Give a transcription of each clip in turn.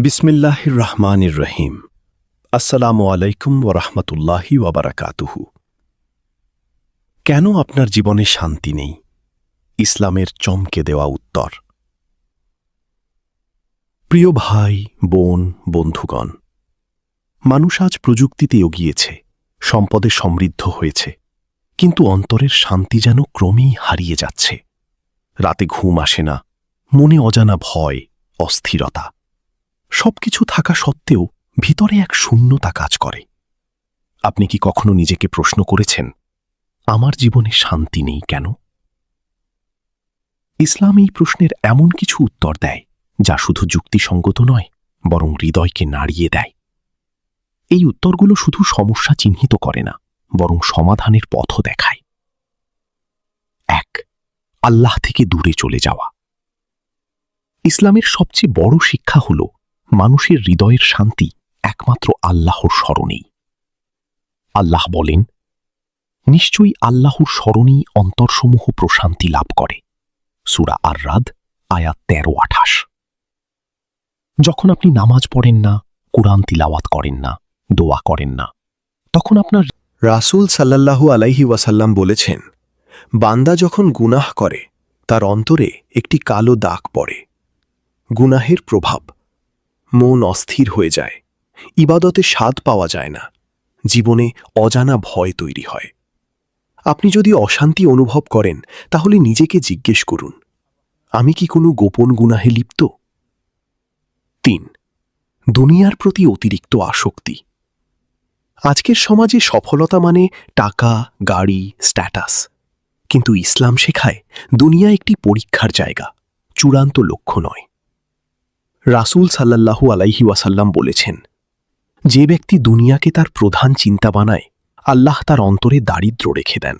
বিসমিল্লাহির রহমানির রহিম। আসসালামু আলাইকুম ওয়া রাহমাতুল্লাহি ওয়া বারাকাতুহু। কেন আপনার জীবনে শান্তি নেই? ইসলামের চমকে দেওয়া উত্তর। প্রিয় ভাই, বোন, বন্ধুগণ, মানুষ আজ প্রযুক্তিতে এগিয়েছে, সম্পদে সমৃদ্ধ হয়েছে, কিন্তু অন্তরের শান্তি যেন ক্রমেই হারিয়ে যাচ্ছে। রাতে ঘুম আসে না, মনে অজানা ভয়, অস্থিরতা। সবকিছু থাকা সত্ত্বেও ভিতরে এক শূন্যতা কাজ করে। আপনি কি কখনো নিজেকে প্রশ্ন করেছেন, আমার জীবনে শান্তি নেই কেন? ইসলাম এই প্রশ্নের এমন কিছু উত্তর দেয় যা শুধু যুক্তিসঙ্গত নয়, বরং হৃদয়কে নাড়িয়ে দেয়। এই উত্তরগুলো শুধু সমস্যা চিহ্নিত করে না, বরং সমাধানের পথও দেখায়। ১. আল্লাহ থেকে দূরে চলে যাওয়া। ইসলামের সবচেয়ে বড় শিক্ষা হল মানুষের হৃদয়ের শান্তি একমাত্র আল্লাহর স্মরণেই। আল্লাহ বলেন, নিশ্চয়ই আল্লাহর স্মরণেই অন্তরসমূহ প্রশান্তি লাভ করে। সূরা আর-রাদ, আয়াত ১৩-২৮। যখন আপনি নামাজ পড়েন না, কুরআন তিলাওয়াত করেন না, দোয়া করেন না, তখন আপনার রাসূল সাল্লাল্লাহু আলাইহি ওয়াসাল্লাম বলেছেন, বান্দা যখন গুনাহ করে তার অন্তরে একটি কালো দাগ পড়ে। গুনাহের প্রভাব, মন অস্থির হয়ে যায়, ইবাদতে স্বাদ পাওয়া যায় না, জীবনে অজানা ভয় তৈরি হয়। আপনি যদি অশান্তি অনুভব করেন, তাহলে নিজেকে জিজ্ঞেস করুন, আমি কি কোনো গোপন গুনাহে লিপ্ত? ৩. দুনিয়ার প্রতি অতিরিক্ত আসক্তি। আজকের সমাজে সফলতা মানে টাকা, গাড়ি, স্ট্যাটাস। কিন্তু ইসলাম শেখায় দুনিয়া একটি পরীক্ষার জায়গা, চূড়ান্ত লক্ষ্য নয়। রাসূল সাল্লাল্লাহু আলাইহি ওয়াসাল্লাম বলেছেন, যে ব্যক্তি দুনিয়াকে তার প্রধান চিন্তা বানায়, আল্লাহ তার অন্তরে দারিদ্র্য রেখে দেন।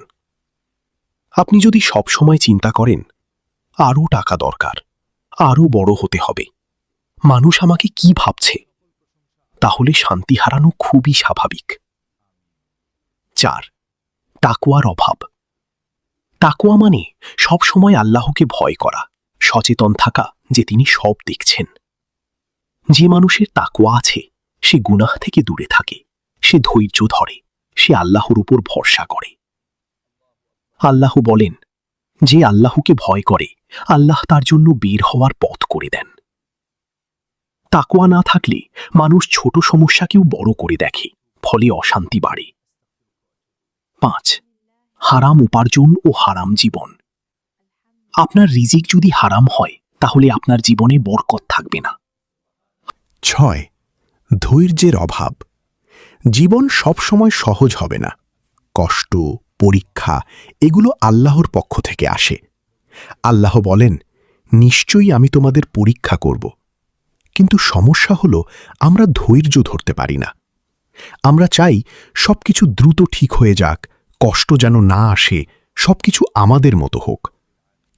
আপনি যদি সবসময় চিন্তা করেন, আরও টাকা দরকার, আরও বড় হতে হবে, মানুষ আমাকে কি ভাবছে, তাহলে শান্তি হারানো খুবই স্বাভাবিক। ৪. তাকওয়ার অভাব। তাকওয়া মানে সবসময় আল্লাহকে ভয় করা, সচেতন থাকা যে তিনি সব দেখছেন। যে মানুষের তাকওয়া আছে, সে গুনাহ থেকে দূরে থাকে, সে ধৈর্য ধরে, সে আল্লাহর উপর ভরসা করে। আল্লাহ বলেন, যে আল্লাহকে ভয় করে, আল্লাহ তার জন্য বের হওয়ার পথ করে দেন। তাকওয়া না থাকলে মানুষ ছোট সমস্যাকেও বড় করে দেখে, ফলে অশান্তি বাড়ে। ৫. হারাম উপার্জন ও হারাম জীবন। আপনার রিজিক যদি হারাম হয়, তাহলে আপনার জীবনে বরকত থাকবে না। ৬. ধৈর্যের অভাব। জীবন সবসময় সহজ হবে না। কষ্ট, পরীক্ষা এগুলো আল্লাহর পক্ষ থেকে আসে। আল্লাহ বলেন, নিশ্চয়ই আমি তোমাদের পরীক্ষা করব। কিন্তু সমস্যা হলো আমরা ধৈর্য ধরতে পারি না। আমরা চাই সবকিছু দ্রুত ঠিক হয়ে যাক, কষ্ট যেন না আসে, সবকিছু আমাদের মতো হোক।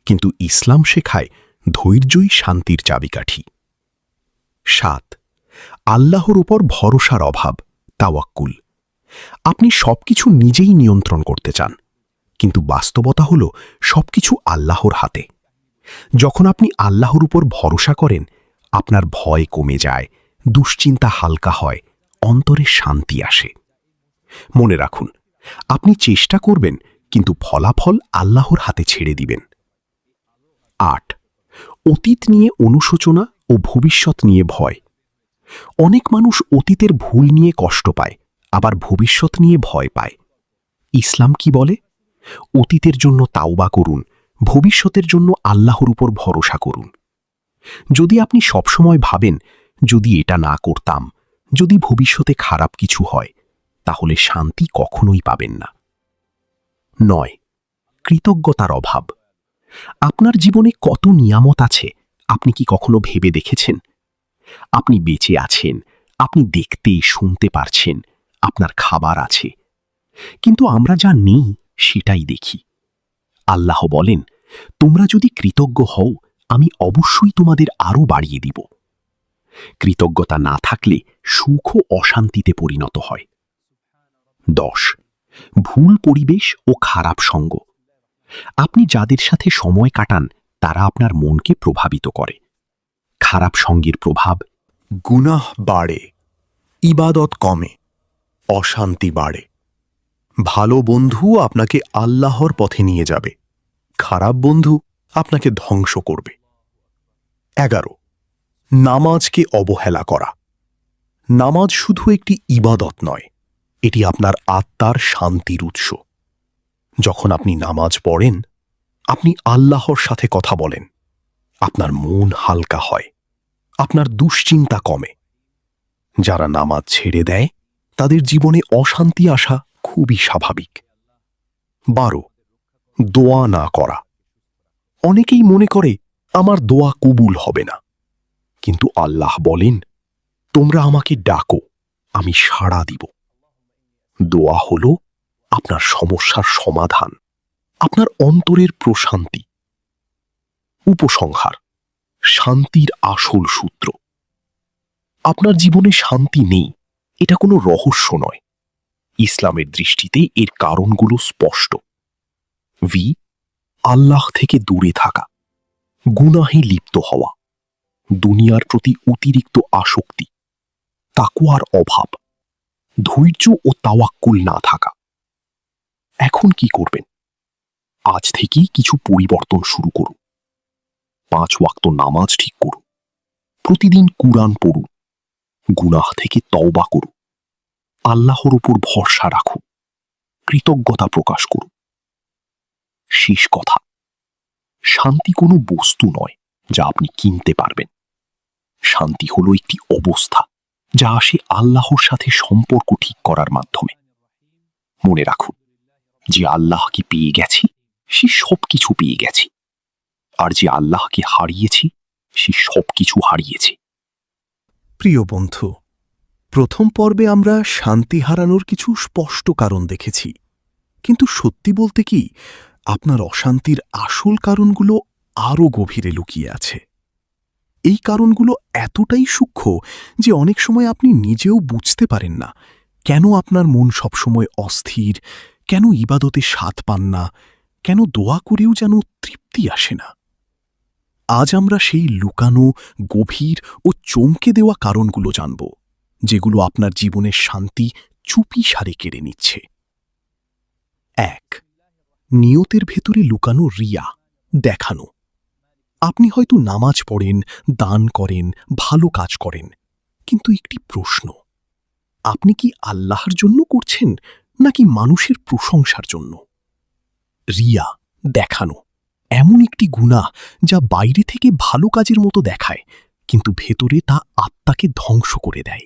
কিন্তু ইসলাম শেখায় ধৈর্যই শান্তির চাবিকাঠি। ৭. আল্লাহর উপর ভরসার অভাব, তাওয়াক্কুল। আপনি সবকিছু নিজেই নিয়ন্ত্রণ করতে চান, কিন্তু বাস্তবতা হল সবকিছু আল্লাহর হাতে। যখন আপনি আল্লাহর উপর ভরসা করেন, আপনার ভয় কমে যায়, দুশ্চিন্তা হালকা হয়, অন্তরে শান্তি আসে। মনে রাখুন, আপনি চেষ্টা করবেন, কিন্তু ফলাফল আল্লাহর হাতে ছেড়ে দিবেন। ৮. অতীত নিয়ে অনুশোচনা ও ভবিষ্যৎ নিয়ে ভয়। অনেক মানুষ অতীতের ভুল নিয়ে কষ্ট পায়, আবার ভবিষ্যৎ নিয়ে ভয় পায়। ইসলাম কি বলে? অতীতের জন্য তাওবা করুন, ভবিষ্যতের জন্য আল্লাহর উপর ভরসা করুন। যদি আপনি সবসময় ভাবেন, যদি এটা না করতাম, যদি ভবিষ্যতে খারাপ কিছু হয়, তাহলে শান্তি কখনোই পাবেন না। ৯. কৃতজ্ঞতার অভাব। আপনার জীবনে কত নিয়ামত আছে, আপনি কি কখনো ভেবে দেখেছেন? আপনি বেঁচে আছেন, আপনি দেখতে শুনতে পারছেন, আপনার খাবার আছে, কিন্তু আমরা যা নেই সেটাই দেখি। আল্লাহ বলেন, তোমরা যদি কৃতজ্ঞ হও, আমি অবশ্যই তোমাদের আরও বাড়িয়ে দিব। কৃতজ্ঞতা না থাকলে সুখও অশান্তিতে পরিণত হয়। ১০. ভুল পরিবেশ ও খারাপ সঙ্গ। আপনি যাদের সাথে সময় কাটান, তারা আপনার মনকে প্রভাবিত করে। খারাপ সঙ্গের প্রভাব গুনাহ বাড়ে, ইবাদত কমে, অশান্তি বাড়ে। ভালো বন্ধু আপনাকে আল্লাহর পথে নিয়ে যাবে, খারাপ বন্ধু আপনাকে ধ্বংস করবে। 11 নামাজকে অবহেলা করা। নামাজ শুধু একটি ইবাদত নয়, এটি আপনার আত্মার শান্তির উৎস। যখন আপনি নামাজ পড়েন, আপনি আল্লাহর সাথে কথা বলেন, আপনার মন হালকা হয়, আপনার দুশ্চিন্তা কমে। যারা নামাজ ছেড়ে দেয় তাদের জীবনে অশান্তি আসা খুবই স্বাভাবিক। 12 দোয়া না করা। অনেকেই মনে করে আমার দোয়া কবুল হবে না, কিন্তু আল্লাহ বলেন, তোমরা আমাকে ডাকো, আমি সাড়া দিব। দোয়া হলো আপনার সমস্যার সমাধান, আপনার অন্তরের প্রশান্তি। উপসংহার: শান্তির আসল সূত্র। আপনার জীবনে শান্তি নেই, এটা কোনো রহস্য নয়। ইসলামের দৃষ্টিতে এর কারণগুলো স্পষ্ট। আল্লাহ থেকে দূরে থাকা, গুনাহে লিপ্ত হওয়া, দুনিয়ার প্রতি অতিরিক্ত আসক্তি, তাকওয়ার অভাব, ধৈর্য ও তাওয়াক্কুল না থাকা। এখন কি করবেন? আজ থেকেই কিছু পরিবর্তন শুরু করুন। 5 ওয়াক্ত নামাজ ঠিক করুন, প্রতিদিন কুরআন পড়ুন, গুনাহ থেকে তওবা করুন, আল্লাহর উপর ভরসা রাখুন, কৃতজ্ঞতা প্রকাশ করুন। শেষ কথা, শান্তি কোনো বস্তু নয় যা আপনি কিনতে পারবেন। শান্তি হলো একটি অবস্থা যা আসে আল্লাহর সাথে সম্পর্ক ঠিক করার মাধ্যমে। মনে রাখুন, যে আল্লাহকে পেয়ে গেছি সে সবকিছু পেয়ে গেছি, আর যে আল্লাহকে হারিয়েছি সে সবকিছু হারিয়েছে। প্রিয় বন্ধু, প্রথম পর্বে আমরা শান্তি হারানোর কিছু স্পষ্ট কারণ দেখেছি, কিন্তু সত্যি বলতে কি, আপনার অশান্তির আসল কারণগুলো আরও গভীরে লুকিয়ে আছে। এই কারণগুলো এতটাই সূক্ষ্ম যে অনেক সময় আপনি নিজেও বুঝতে পারেন না কেন আপনার মন সবসময় অস্থির, কেন ইবাদতে স্বাদ পান না, কেন দোয়া করেও যেন তৃপ্তি আসে না। আজ আমরা সেই লুকানো, গভীর ও চমকে দেওয়া কারণগুলো জানব, যেগুলো আপনার জীবনের শান্তি চুপি সারে কেড়ে নিচ্ছে। 1 নিয়তের ভেতরে লুকানো রিয়া, দেখানো। আপনি হয়তো নামাজ পড়েন, দান করেন, ভালো কাজ করেন, কিন্তু একটি প্রশ্ন: আপনি কি আল্লাহর জন্য করছেন নাকি মানুষের প্রশংসার জন্য? রিয়া, দেখানো, এমন একটি গুনাহ যা বাইরে থেকে ভালো কাজের মতো দেখায়, কিন্তু ভেতরে তা আত্মাকে ধ্বংস করে দেয়।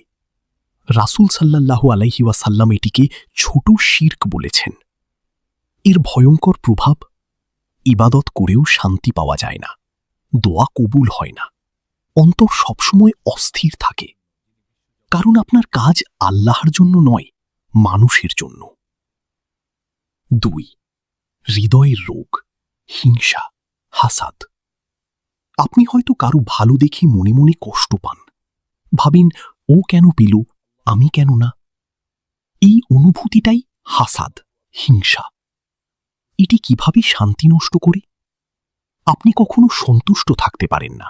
রাসূল সাল্লাল্লাহু আলাইহি ওয়াসাল্লাম এটিকে ছোট শিরক বলেছেন। এর ভয়ঙ্কর প্রভাব: ইবাদত করেও শান্তি পাওয়া যায় না, দোয়া কবুল হয় না, অন্তর সবসময় অস্থির থাকে, কারণ আপনার কাজ আল্লাহর জন্য নয়, মানুষের জন্য। 2 হৃদয়ের রোগ, হিংসা, হাসাদ। আপনি হয়তো কারো ভালো দেখে মনে মনে কষ্ট পান, ভাবেন ও কেন পেল, আমি কেন না। এই অনুভূতিটাই হাসাদ, হিংসা। এটি কিভাবে শান্তি নষ্ট করে? আপনি কখনো সন্তুষ্ট থাকতে পারেন না,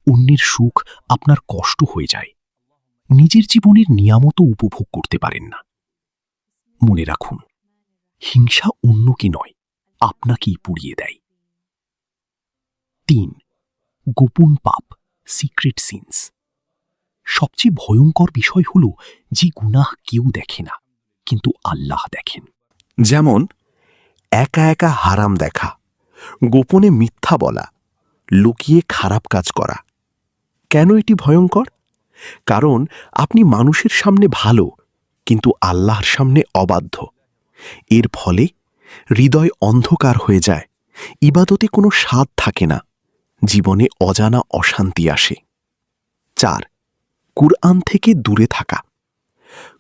অন্যের সুখ আপনার কষ্ট হয়ে যায়, নিজের জীবনের নিয়ামত উপভোগ করতে পারেন না। মনে রাখুন, হিংসা অন্যকে নয়, আপনাকেই পুড়িয়ে দেয়। 3 গোপন পাপ, সিক্রেট সিনস। সবচেয়ে ভয়ঙ্কর বিষয় হল যে গুনাহ কেউ দেখে না, কিন্তু আল্লাহ দেখেন। যেমন একা একা হারাম দেখা, গোপনে মিথ্যা বলা, লুকিয়ে খারাপ কাজ করা। কেন এটি ভয়ঙ্কর? কারণ আপনি মানুষের সামনে ভালো, কিন্তু আল্লাহর সামনে অবাধ্য। এর ফলে হৃদয় অন্ধকার হয়ে যায়, ইবাদতে কোনো স্বাদ থাকে না, জীবনে অজানা অশান্তি আসে। 4 কুরআন থেকে দূরে থাকা।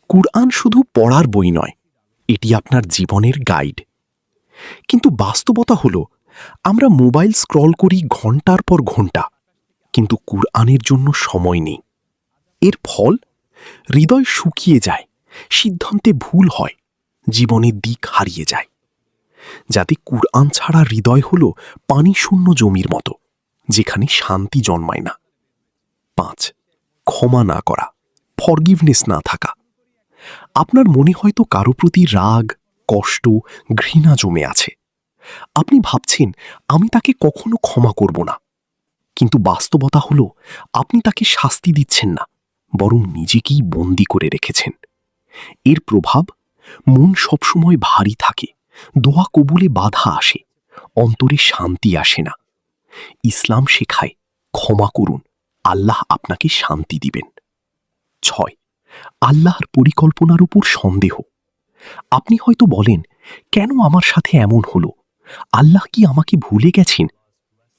কুরআন শুধু পড়ার বই নয়, এটি আপনার জীবনের গাইড। কিন্তু বাস্তবতা হলো, আমরা মোবাইল স্ক্রল করি ঘন্টার পর ঘন্টা, কিন্তু কুরআনের জন্য সময় নেই। এর ফল: হৃদয় শুকিয়ে যায়, সিদ্ধান্তে ভুল হয়, জীবনের দিক হারিয়ে যায়। যাতে কুরআন ছাড়া হৃদয় হল পানিশূন্য জমির মতো, যেখানে শান্তি জন্মায় না। 5 ক্ষমা না করা, ফরগিভনেস না থাকা। আপনার মনে হয়তো কারো প্রতি রাগ, কষ্ট, ঘৃণা জমে আছে। আপনি ভাবছেন, আমি তাকে কখনো ক্ষমা করব না। কিন্তু বাস্তবতা হলো, আপনি তাকে শাস্তি দিচ্ছেন না, বরং নিজেকেই বন্দি করে রেখেছেন। এর প্রভাব, মন সবসময় ভারী থাকে, দোয়া কবুলে বাধা আসে, অন্তরে শান্তি আসে না। ইসলাম শেখায়, ক্ষমা করুন, আল্লাহ আপনাকে শান্তি দিবেন। 6. আল্লাহর পরিকল্পনার উপর সন্দেহ। আপনি হয়তো বলেন, কেন আমার সাথে এমন হলো? আল্লাহ কি আমাকে ভুলে গেছেন?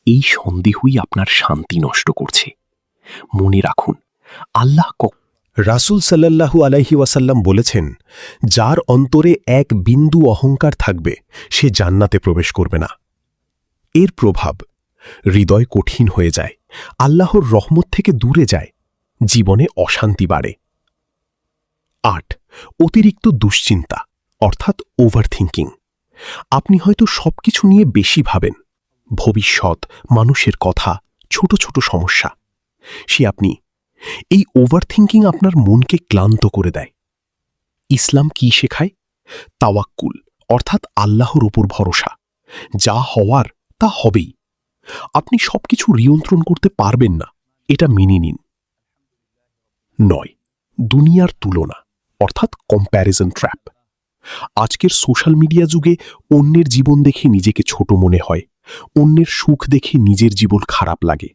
এই সন্দেহই আপনার শান্তি নষ্ট করছে। মনে রাখুন, আল্লাহ রাসূল সাল্লাল্লাহু আলাইহি ওয়াসাল্লাম বলেছেন, যার অন্তরে এক বিন্দু অহংকার থাকবে সে জান্নাতে প্রবেশ করবে না। এর প্রভাব, হৃদয় কঠিন হয়ে যায়, আল্লাহর রহমত থেকে দূরে যায়, জীবনে অশান্তি বাড়ে। 8. অতিরিক্ত দুশ্চিন্তা অর্থাৎ ওভারথিংকিং। আপনি হয়তো সবকিছু নিয়ে বেশি ভাবেন, ভবিষ্যৎ, মানুষের কথা, ছোট ছোট সমস্যা। এই ওভারথিংকিং আপনার মনকে ক্লান্ত করে দেয়। ইসলাম কি শেখায়? তাওয়াক্কুল অর্থাৎ আল্লাহর উপর ভরসা। যা হওয়ার তা হবেই। আপনি সবকিছু নিয়ন্ত্রণ করতে পারবেন না, এটা মেনে নিন। 9. দুনিয়ার তুলনা অর্থাৎ কম্প্যারিজন ট্র্যাপ। আজকের সোশ্যাল মিডিয়া যুগে অন্যের জীবন দেখে নিজেকে ছোট মনে হয়, অন্যের সুখ দেখে নিজের জীবন খারাপ লাগে।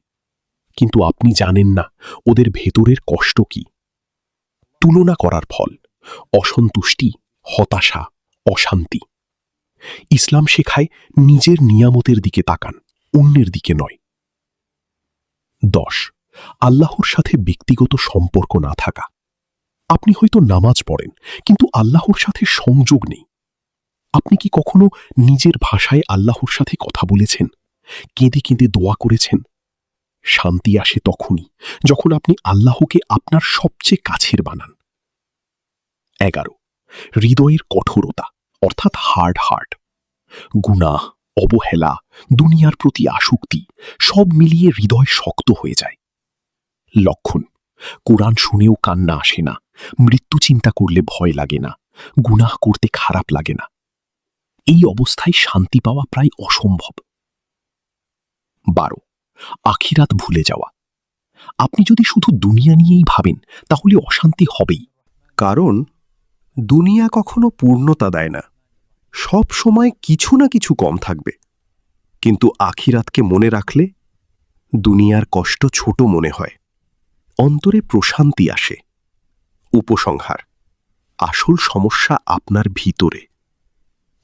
কিন্তু আপনি জানেন না ওদের ভেতরের কষ্ট কি। তুলনা করার ফল অসন্তুষ্টি, হতাশা, অশান্তি। ইসলাম শেখায়, নিজের নিয়ামতের দিকে তাকান, অন্যের দিকে নয়। 10. আল্লাহর সাথে ব্যক্তিগত সম্পর্ক না থাকা। আপনি হয়তো নামাজ পড়েন, কিন্তু আল্লাহর সাথে সংযোগ নেই। আপনি কি কখনো নিজের ভাষায় আল্লাহর সাথে কথা বলেছেন, কেঁদে কেঁদে দোয়া করেছেন? শান্তি আসে তখনই যখন আপনি আল্লাহকে আপনার সবচেয়ে কাছের বানান। 11. হৃদয়ের কঠোরতা অর্থাৎ হার্ড হার্ট। গুনাহ, অবহেলা, দুনিয়ার প্রতি আসক্তি সব মিলিয়ে হৃদয় শক্ত হয়ে যায়। লক্ষণ, কোরআন শুনেও কান্না আসে না, মৃত্যু চিন্তা করলে ভয় লাগে না, গুনাহ করতে খারাপ লাগে না। এই অবস্থায় শান্তি পাওয়া প্রায় অসম্ভব। 12. আখিরাত ভুলে যাওয়া। আপনি যদি শুধু দুনিয়া নিয়েই ভাবেন, তাহলে অশান্তি হবেই। কারণ দুনিয়া কখনো পূর্ণতা দেয় না, সব সময় কিছু না কিছু কম থাকবে। কিন্তু আখিরাতকে মনে রাখলে দুনিয়ার কষ্ট ছোট মনে হয়, অন্তরে প্রশান্তি আসে। উপসংহার, আসল সমস্যা আপনার ভিতরে।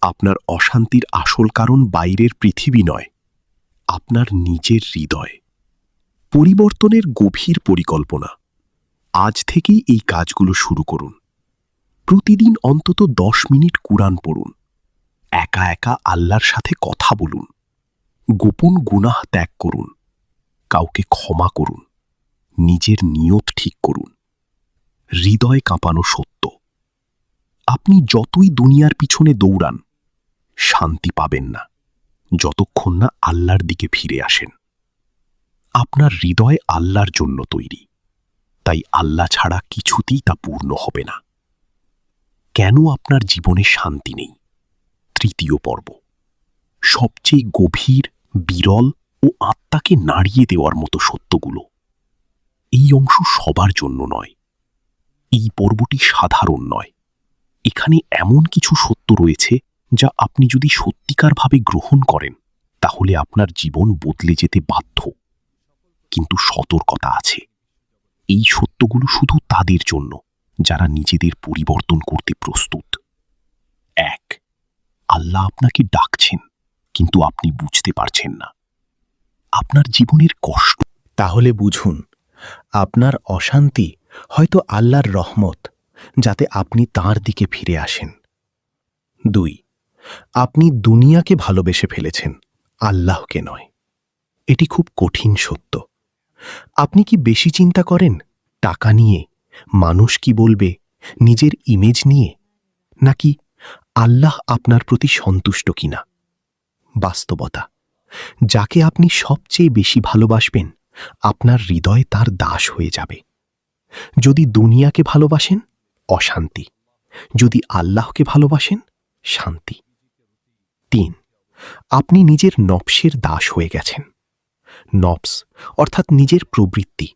আপনার অশান্তির আসল কারণ বাইরের পৃথিবী নয়, আপনার নিজের হৃদয়। পরিবর্তনের গভীর পরিকল্পনা। আজ থেকেই এই কাজগুলো শুরু করুন। প্রতিদিন অন্তত 10 মিনিট কুরআন পড়ুন, একা একা আল্লাহর সাথে কথা বলুন, গোপন গুনাহ ত্যাগ করুন, কাউকে ক্ষমা করুন, নিজের নিয়ত ঠিক করুন। হৃদয় কাঁপানো সত্য, আপনি যতই দুনিয়ার পিছনে দৌড়ান, শান্তি পাবেন না যতক্ষণ না আল্লাহর দিকে ফিরে আসেন। আপনার হৃদয় আল্লাহর জন্য তৈরি, তাই আল্লাহ ছাড়া কিছুতেই তা পূর্ণ হবে না। কেন আপনার জীবনে শান্তি নেই? তৃতীয় পর্ব, সবচেয়ে গভীর, বিরল ও আত্মাকে নাড়িয়ে দেওয়ার মতো সত্যগুলো। এই অংশ সবার জন্য নয়, এই পর্বটি সাধারণ নয়। এখানে এমন কিছু সত্য রয়েছে যা আপনি যদি সত্যিকারভাবে গ্রহণ করেন, তাহলে আপনার জীবন বদলে যেতে বাধ্য। কিন্তু সতর্কতা আছে, এই সত্যগুলো শুধু তাদের জন্য যারা নিজেদের পরিবর্তন করতে প্রস্তুত। 1. আল্লাহ আপনাকে ডাকছেন, কিন্তু আপনি বুঝতে পারছেন না। আপনার জীবনের কষ্ট। তাহলে বুঝুন, আপনার অশান্তি হয়তো আল্লাহর রহমত, যাতে আপনি তাঁর দিকে ফিরে আসেন। 2. আপনি দুনিয়াকে ভালোবেসে ফেলেছেন, আল্লাহকে নয়। এটি খুব কঠিন সত্য। আপনি কি বেশি চিন্তা করেন টাকা নিয়ে, মানুষ কি বলবে, নিজের ইমেজ নিয়ে, নাকি আল্লাহ আপনার প্রতি সন্তুষ্ট কিনা? বাস্তবতা, যাকে আপনি সবচেয়ে বেশি ভালোবাসবেন, আপনার হৃদয় তার দাস হয়ে যাবে। যদি দুনিয়াকে ভালোবাসেন, অশান্তি। যদি আল্লাহকে ভালোবাসেন, শান্তি। 3, আপনি নিজের নফসের দাস হয়ে গেছেন। নফস অর্থাৎ নিজের প্রবৃত্তি,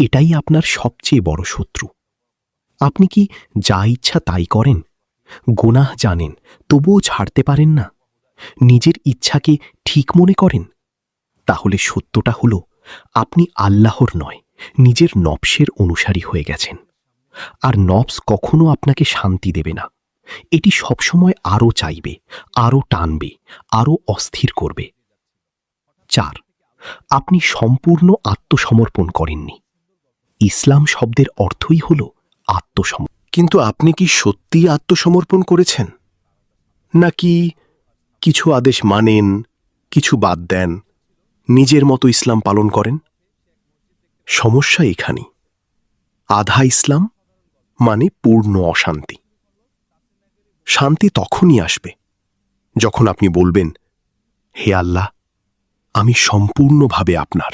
এটাই আপনার সবচেয়ে বড় শত্রু। আপনি কি যা ইচ্ছা তাই করেন? গুনাহ জানেন, তবুও ছাড়তে পারেন না? নিজের ইচ্ছাকে ঠিক মনে করেন? তাহলে সত্যটা হলো, আপনি আল্লাহর নয়, নিজের নফসের অনুসারী হয়ে গেছেন। আর নফস কখনো আপনাকে শান্তি দেবে না। এটি সবসময় আরও চাইবে, আরও টানবে, আরও অস্থির করবে। 4, আপনি সম্পূর্ণ আত্মসমর্পণ করেননি। ইসলাম শব্দের অর্থই হল আত্মসমর্পণ। কিন্তু আপনি কি সত্যিই আত্মসমর্পণ করেছেন, নাকি কিছু আদেশ মানেন, কিছু বাদ দেন, নিজের মতো ইসলাম পালন করেন? সমস্যা এখানেই। আধা ইসলাম মানে পূর্ণ অশান্তি। শান্তি তখনই আসবে যখন আপনি বলবেন, হে আল্লাহ, আমি সম্পূর্ণভাবে আপনার।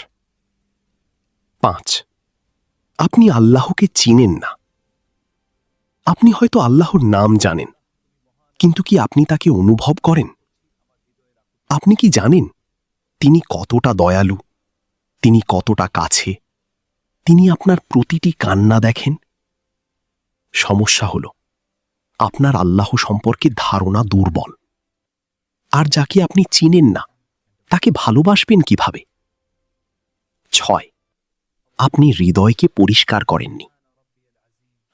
5, আপনি আল্লাহকে চিনেন না। আপনি হয়তো আল্লাহর নাম জানেন, কিন্তু কি আপনি তাকে অনুভব করেন? আপনি কি জানেন তিনি কতটা দয়ালু, তিনি কতটা কাছে, তিনি আপনার প্রতিটি কান্না দেখেন? সমস্যা হল, আপনার আল্লাহ সম্পর্কে ধারণা দুর্বল। আর যাকে আপনি চিনেন না, তাকে ভালোবাসবেন কিভাবে? 6, আপনি হৃদয়কে পরিষ্কার করেননি।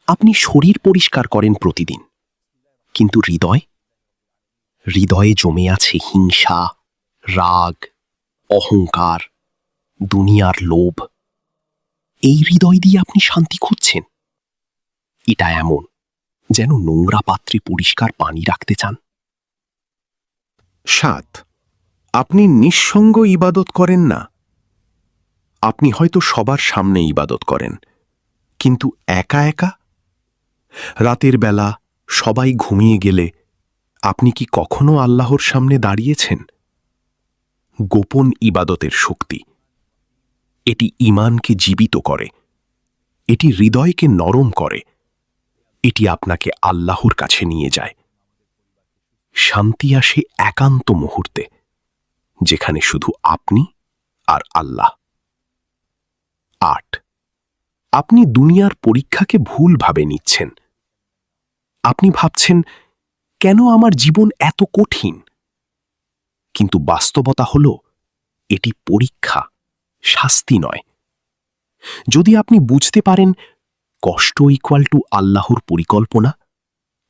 আপনি শরীর পরিষ্কার করেন প্রতিদিন, কিন্তু হৃদয়ে জমে আছে হিংসা, রাগ, অহংকার, দুনিয়ার লোভ। এই হৃদয় দিয়ে আপনি শান্তি খুঁজছেন? এটা এমন যেন নোংরা পাত্রে পরিষ্কার পানি রাখতে চান। 7, আপনি নিঃসঙ্গ ইবাদত করেন না। আপনি হয়তো সবার সামনে ইবাদত করেন, কিন্তু একা একা। রাতের বেলা সবাই ঘুমিয়ে গেলে আপনি কি কখনো আল্লাহর সামনে দাঁড়িয়েছেন? গোপন ইবাদতের শক্তি। এটি ঈমানকে জীবিত করে, এটি হৃদয়কে নরম করে, এটি আপনাকে আল্লাহর কাছে নিয়ে যায়। শান্তি আসে একান্ত মুহূর্তে, যেখানে শুধু আপনি আর আল্লাহ। 8, আপনি দুনিয়ার পরীক্ষাকে ভুলভাবে নিচ্ছেন। আপনি ভাবছেন, কেন আমার জীবন এত কঠিন? কিন্তু বাস্তবতা হল, এটি পরীক্ষা, শাস্তি নয়। যদি আপনি বুঝতে পারেন কষ্ট ইকুয়াল টু আল্লাহর পরিকল্পনা,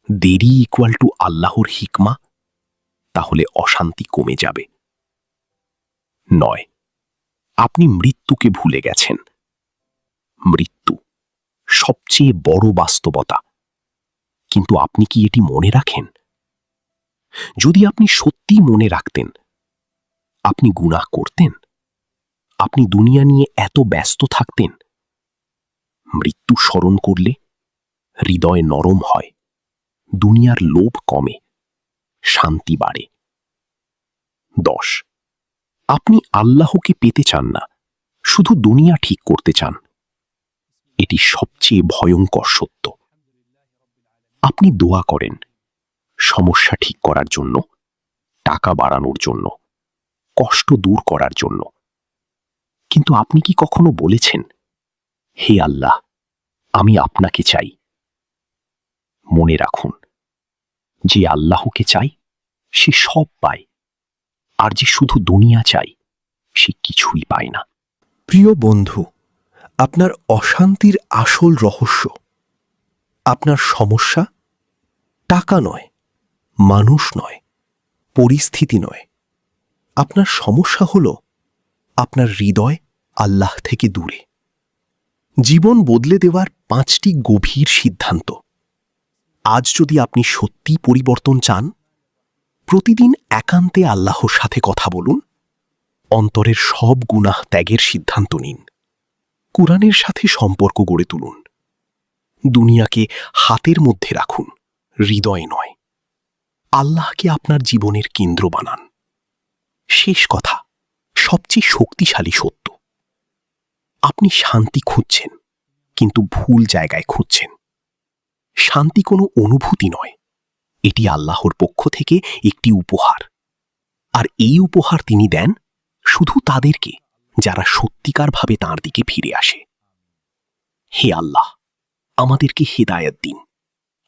দেরি ইকুয়াল টু আল্লাহর হিকমা, তাহলে অশান্তি কমে যাবে। 9, আপনি মৃত্যুকে ভুলে গেছেন। মৃত্যু সবচেয়ে বড় বাস্তবতা, কিন্তু আপনি কি এটি মনে রাখেন? যদি আপনি সত্যি মনে রাখতেন, আপনি গুনাহ করতেন? আপনি দুনিয়া নিয়ে এত ব্যস্ত থাকতেন? মৃত্যু স্মরণ করলে হৃদয় নরম হয়, দুনিয়ার লোভ কমে, শান্তি বাড়ে। 10, আপনি আল্লাহকে পেতে চান না, শুধু দুনিয়া ঠিক করতে চান। এটি সবচেয়ে ভয়ঙ্কর সত্য। আপনি দোয়া করেন সমস্যা ঠিক করার জন্য, টাকা বাড়ানোর জন্য, কষ্ট দূর করার জন্য, কিন্তু আপনি কি কখনো বলেছেন, হে আল্লাহ, আমি আপনাকে চাই? মনে রাখুন, যে আল্লাহকে চাই সে সব পায়, আর যে শুধু দুনিয়া চাই সে কিছুই পায় না। প্রিয় বন্ধু, আপনার অশান্তির আসল রহস্য আপনার সমস্যা টাকা নয়, মানুষ নয়, পরিস্থিতি নয়। আপনার সমস্যা হল আপনার হৃদয় আল্লাহ থেকে দূরে। জীবন বদলে দেওয়ার 5টি গভীর সিদ্ধান্ত। আজ যদি আপনি সত্যি পরিবর্তন চান, প্রতিদিন একান্তে আল্লাহর সাথে কথা বলুন, অন্তরের সব গুনাহ ত্যাগের সিদ্ধান্ত নিন, কুরআনের সাথে সম্পর্ক গড়ে তুলুন, দুনিয়াকে হাতের মধ্যে রাখুন, হৃদয়ে নয়। আল্লাহকে আপনার জীবনের কেন্দ্র বানান। শেষ কথা, সবচেয়ে শক্তিশালী সত্য, আপনি শান্তি খুঁজছেন, কিন্তু ভুল জায়গায় খুঁজছেন। শান্তি কোনো অনুভূতি নয়, এটি আল্লাহর পক্ষ থেকে একটি উপহার। আর এই উপহার তিনি দেন শুধু তাদেরকে যারা সত্যিকারভাবে তাঁর দিকে ফিরে আসে। হে আল্লাহ, আমাদেরকে হেদায়েত দিন,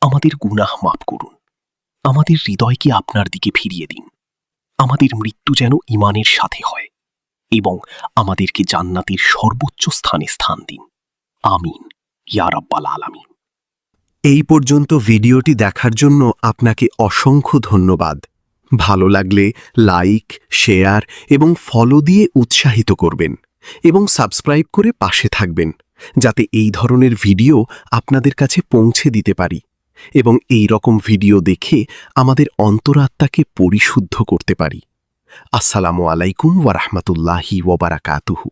আমাদের গুনাহ মাফ করুন, আমাদের হৃদয়কে আপনার দিকে ফিরিয়ে দিন, আমাদের মৃত্যু যেন ঈমানের সাথে হয় এবং আমাদেরকে জান্নাতের সর্বোচ্চ স্থানে স্থান দিন। আমিন ইয়া রাব্বাল আলামিন। এই পর্যন্ত ভিডিওটি দেখার জন্য আপনাকে অসংখ্য ধন্যবাদ। ভালো লাগলে লাইক, শেয়ার এবং ফলো দিয়ে উৎসাহিত করবেন এবং সাবস্ক্রাইব করে পাশে থাকবেন, যাতে এই ধরনের ভিডিও আপনাদের কাছে পৌঁছে দিতে পারি এবং এই রকম ভিডিও দেখে আমাদের অন্তরাত্মাকে পরিশুদ্ধ করতে পারি। আসসালামু আলাইকুম ওয়া রাহমাতুল্লাহি ওয়া বারাকাতুহু।